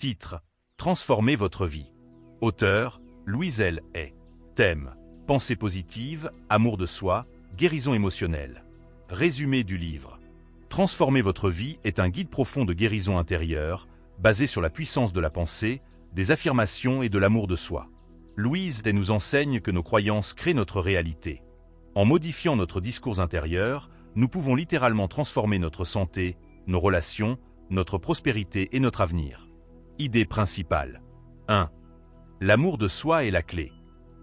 Titre: Transformez votre vie. Auteur: Louise L. Hay. Thème: Pensée positive, amour de soi, guérison émotionnelle. Résumé du livre. Transformer votre vie est un guide profond de guérison intérieure, basé sur la puissance de la pensée, des affirmations et de l'amour de soi. Louise Hay nous enseigne que nos croyances créent notre réalité. En modifiant notre discours intérieur, nous pouvons littéralement transformer notre santé, nos relations, notre prospérité et notre avenir. Idée principale. 1. L'amour de soi est la clé.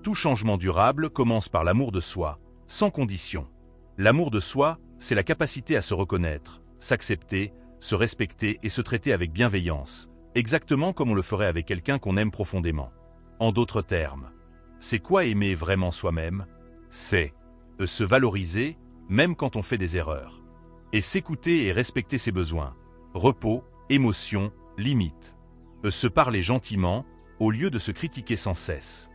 Tout changement durable commence par l'amour de soi, sans condition. L'amour de soi, c'est la capacité à se reconnaître, s'accepter, se respecter et se traiter avec bienveillance, exactement comme on le ferait avec quelqu'un qu'on aime profondément. En d'autres termes, c'est quoi aimer vraiment soi-même? C'est se valoriser, même quand on fait des erreurs. Et s'écouter et respecter ses besoins, repos, émotions, limites. Se parler gentiment, au lieu de se critiquer sans cesse.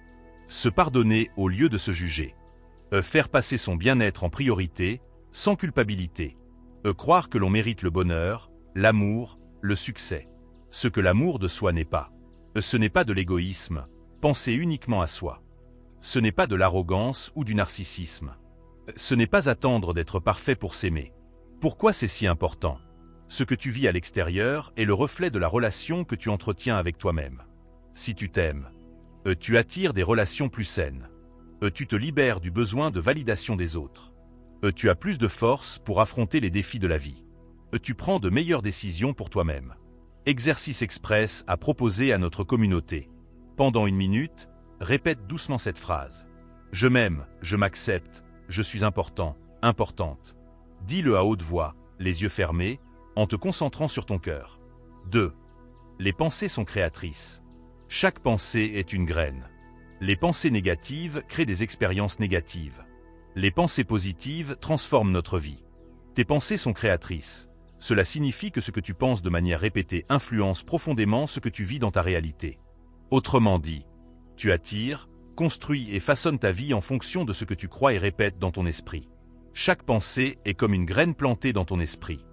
Se pardonner au lieu de se juger. Faire passer son bien-être en priorité, sans culpabilité. Croire que l'on mérite le bonheur, l'amour, le succès. Ce que l'amour de soi n'est pas. Ce n'est pas de l'égoïsme, penser uniquement à soi. Ce n'est pas de l'arrogance ou du narcissisme. Ce n'est pas attendre d'être parfait pour s'aimer. Pourquoi c'est si important? Ce que tu vis à l'extérieur est le reflet de la relation que tu entretiens avec toi-même. Si tu t'aimes, tu attires des relations plus saines. Tu te libères du besoin de validation des autres. Tu as plus de force pour affronter les défis de la vie. Tu prends de meilleures décisions pour toi-même. Exercice express à proposer à notre communauté. Pendant 1 minute, répète doucement cette phrase. Je m'aime, je m'accepte, je suis important, importante. Dis-le à haute voix, les yeux fermés, en te concentrant sur ton cœur. 2. Les pensées sont créatrices. Chaque pensée est une graine. Les pensées négatives créent des expériences négatives. Les pensées positives transforment notre vie. Tes pensées sont créatrices. Cela signifie que ce que tu penses de manière répétée influence profondément ce que tu vis dans ta réalité. Autrement dit, tu attires, construis et façonnes ta vie en fonction de ce que tu crois et répètes dans ton esprit. Chaque pensée est comme une graine plantée dans ton esprit.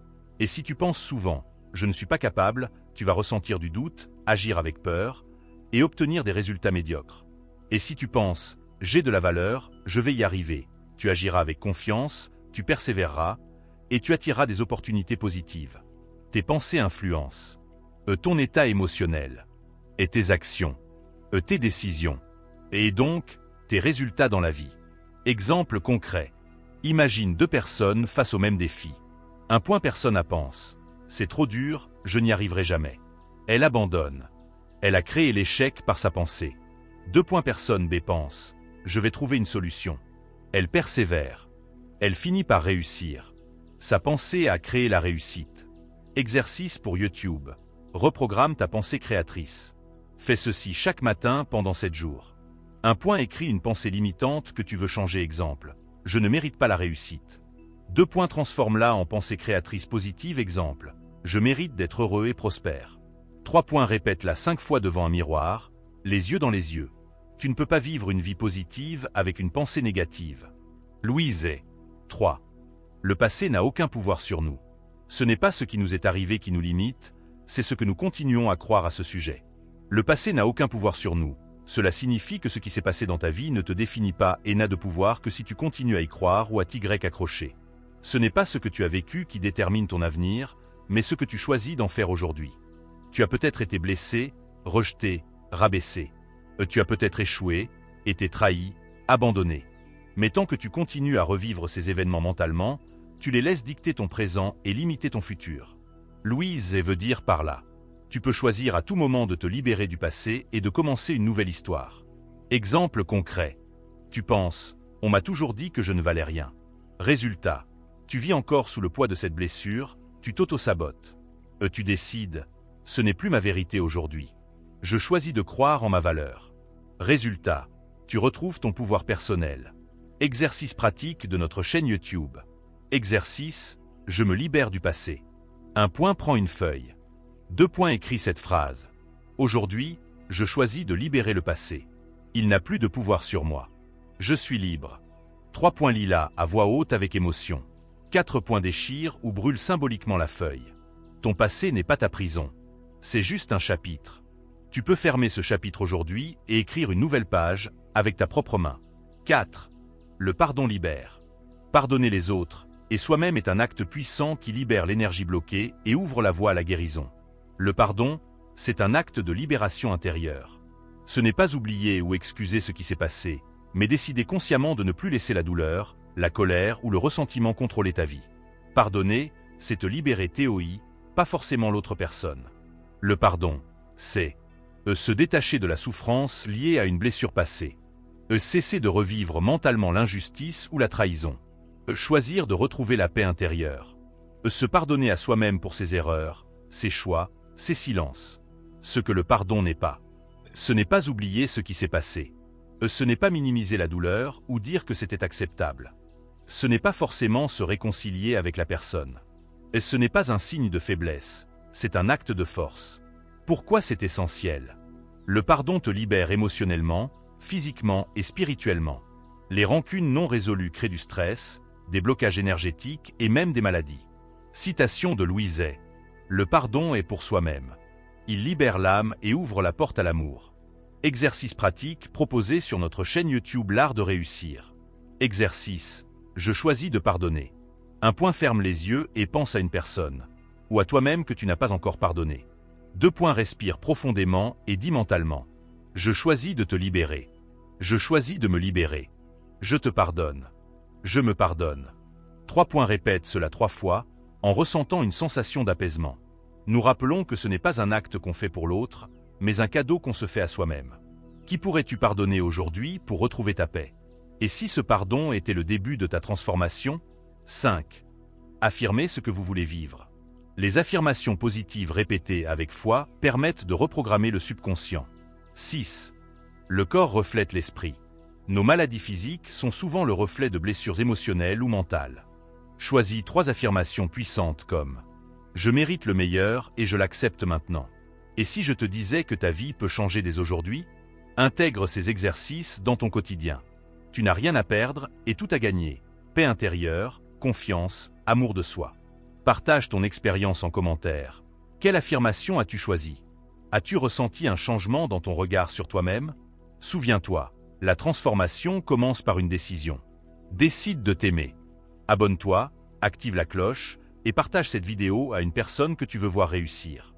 Et si tu penses souvent « je ne suis pas capable », tu vas ressentir du doute, agir avec peur et obtenir des résultats médiocres. Et si tu penses « j'ai de la valeur, je vais y arriver », tu agiras avec confiance, tu persévéreras et tu attireras des opportunités positives. Tes pensées influencent ton état émotionnel et tes actions, tes décisions et donc tes résultats dans la vie. Exemple concret. Imagine 2 personnes face au même défi. Un point personne A pense « c'est trop dur, je n'y arriverai jamais ». Elle abandonne. Elle a créé l'échec par sa pensée. 2 points personne B pense « je vais trouver une solution ». Elle persévère. Elle finit par réussir. Sa pensée a créé la réussite. Exercice pour YouTube. Reprogramme ta pensée créatrice. Fais ceci chaque matin pendant 7 jours. Un point écrit une pensée limitante que tu veux changer. Exemple. Je ne mérite pas la réussite. 2 points transforme-la en pensée créatrice positive. Exemple. Je mérite d'être heureux et prospère. 3 points répète-la 5 fois devant un miroir, les yeux dans les yeux. Tu ne peux pas vivre une vie positive avec une pensée négative. Louise Hay. 3. Le passé n'a aucun pouvoir sur nous. Ce n'est pas ce qui nous est arrivé qui nous limite, c'est ce que nous continuons à croire à ce sujet. Le passé n'a aucun pouvoir sur nous. Cela signifie que ce qui s'est passé dans ta vie ne te définit pas et n'a de pouvoir que si tu continues à y croire ou à t'y accrocher. Ce n'est pas ce que tu as vécu qui détermine ton avenir, mais ce que tu choisis d'en faire aujourd'hui. Tu as peut-être été blessé, rejeté, rabaissé. Tu as peut-être échoué, été trahi, abandonné. Mais tant que tu continues à revivre ces événements mentalement, tu les laisses dicter ton présent et limiter ton futur. Louise Hay veut dire par là. Tu peux choisir à tout moment de te libérer du passé et de commencer une nouvelle histoire. Exemple concret. Tu penses, on m'a toujours dit que je ne valais rien. Résultat, tu vis encore sous le poids de cette blessure, tu t'auto-sabotes. Tu décides, ce n'est plus ma vérité aujourd'hui. Je choisis de croire en ma valeur. Résultat, tu retrouves ton pouvoir personnel. Exercice pratique de notre chaîne YouTube. Exercice, je me libère du passé. 1 point prend une feuille. 2 points écrit cette phrase. Aujourd'hui, je choisis de libérer le passé. Il n'a plus de pouvoir sur moi. Je suis libre. 3 points lilas à voix haute avec émotion. 4 points déchire ou brûle symboliquement la feuille. Ton passé n'est pas ta prison. C'est juste un chapitre. Tu peux fermer ce chapitre aujourd'hui et écrire une nouvelle page avec ta propre main. 4. Le pardon libère. Pardonner les autres et soi-même est un acte puissant qui libère l'énergie bloquée et ouvre la voie à la guérison. Le pardon, c'est un acte de libération intérieure. Ce n'est pas oublier ou excuser ce qui s'est passé, mais décider consciemment de ne plus laisser la douleur, la colère ou le ressentiment contrôler ta vie. Pardonner, c'est te libérer TOI, pas forcément l'autre personne. Le pardon, c'est se détacher de la souffrance liée à une blessure passée. Cesser de revivre mentalement l'injustice ou la trahison. Choisir de retrouver la paix intérieure. Se pardonner à soi-même pour ses erreurs, ses choix, ses silences. Ce que le pardon n'est pas. Ce n'est pas oublier ce qui s'est passé. Ce n'est pas minimiser la douleur ou dire que c'était acceptable. Ce n'est pas forcément se réconcilier avec la personne. Ce n'est pas un signe de faiblesse, c'est un acte de force. Pourquoi c'est essentiel? Le pardon te libère émotionnellement, physiquement et spirituellement. Les rancunes non résolues créent du stress, des blocages énergétiques et même des maladies. Citation de Louise Hay. Le pardon est pour soi-même. Il libère l'âme et ouvre la porte à l'amour. Exercice pratique proposé sur notre chaîne YouTube L'Art de Réussir. Exercice. Je choisis de pardonner. Un point, ferme les yeux et pense à une personne. Ou à toi-même que tu n'as pas encore pardonné. 2 points, respire profondément et dis mentalement. Je choisis de te libérer. Je choisis de me libérer. Je te pardonne. Je me pardonne. 3 points, répète cela 3 fois, en ressentant une sensation d'apaisement. Nous rappelons que ce n'est pas un acte qu'on fait pour l'autre, mais un cadeau qu'on se fait à soi-même. Qui pourrais-tu pardonner aujourd'hui pour retrouver ta paix? Et si ce pardon était le début de ta transformation? 5. Affirmez ce que vous voulez vivre. Les affirmations positives répétées avec foi permettent de reprogrammer le subconscient. 6. Le corps reflète l'esprit. Nos maladies physiques sont souvent le reflet de blessures émotionnelles ou mentales. Choisis 3 affirmations puissantes comme « Je mérite le meilleur et je l'accepte maintenant ». Et si je te disais que ta vie peut changer dès aujourd'hui? Intègre ces exercices dans ton quotidien. Tu n'as rien à perdre et tout à gagner. Paix intérieure, confiance, amour de soi. Partage ton expérience en commentaire. Quelle affirmation as-tu choisi? As-tu ressenti un changement dans ton regard sur toi-même? Souviens-toi, la transformation commence par une décision. Décide de t'aimer. Abonne-toi, active la cloche et partage cette vidéo à une personne que tu veux voir réussir.